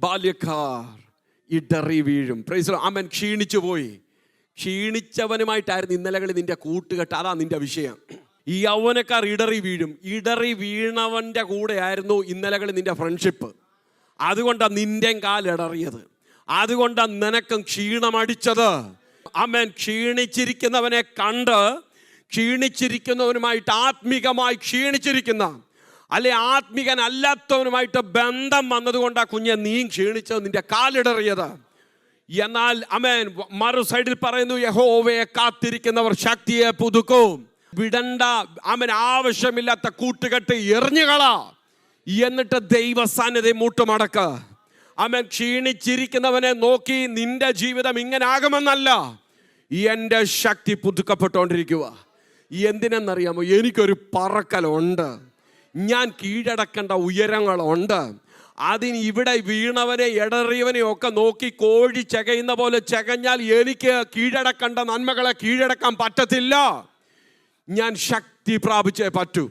ബാല്യക്കാർ ഇടറി വീഴും. Praise the lord. Amen. ക്ഷീണിച്ചു പോയി. ക്ഷീണിച്ചവനുമായിട്ടായിരുന്നു ഇന്നലകളിൽ നിന്റെ കൂട്ടുകെട്ട്. അതാ നിന്റെ വിഷയം. ഈ യൗവനക്കാർ ഇടറി വീഴും. ഇടറി വീണവൻ്റെ കൂടെയായിരുന്നു ഇന്നലകളിൽ നിന്റെ ഫ്രണ്ട്ഷിപ്പ്. അതുകൊണ്ടാണ് നിന്റെ കാലിടറിയത്. അതുകൊണ്ടാണ് നിനക്കും ക്ഷീണമടിച്ചത്. ആമേൻ. ക്ഷീണിച്ചിരിക്കുന്നവനെ കണ്ട് ക്ഷീണിച്ചിരിക്കുന്നവനുമായിട്ട് ആത്മീകമായി ക്ഷീണിച്ചിരിക്കുന്ന അല്ലെ ആത്മീകനല്ലാത്തവനുമായിട്ട് ബന്ധം വന്നതുകൊണ്ടാണ് കുഞ്ഞെ നീ ക്ഷീണിച്ചത്, നിന്റെ കാലിടറിയത്. എന്നാൽ ആമേൻ മറു സൈഡിൽ പറയുന്നു, യഹോവയെ കാത്തിരിക്കുന്നവർ ശക്തിയെ പുതുക്കും. വിടണ്ട ആമേൻ ആവശ്യമില്ലാത്ത കൂട്ടുകെട്ട് എറിഞ്ഞുകള, എന്നിട്ട് ദൈവസാന്നിധ്യ മൂട്ടുമടക്ക. ആമേൻ. ക്ഷീണിച്ചിരിക്കുന്നവനെ നോക്കി നിന്റെ ജീവിതം ഇങ്ങനെ ആകുമെന്നല്ല, എൻ്റെ ശക്തി പുതുക്കപ്പെട്ടുകൊണ്ടിരിക്കുക. എന്തിനെന്നറിയാമോ? എനിക്കൊരു പറക്കലുണ്ട്, ഞാൻ കീഴടക്കേണ്ട ഉയരങ്ങളുണ്ട്. അതിന് ഇവിടെ വീണവനെ ഇടറിയവനെ ഒക്കെ നോക്കി കോഴി ചകയുന്ന പോലെ ചകഞ്ഞാൽ എനിക്ക് കീഴടക്കേണ്ട നന്മകളെ കീഴടക്കാൻ പറ്റത്തില്ല. ഞാൻ ശക്തി പ്രാപിച്ചേ പറ്റൂ.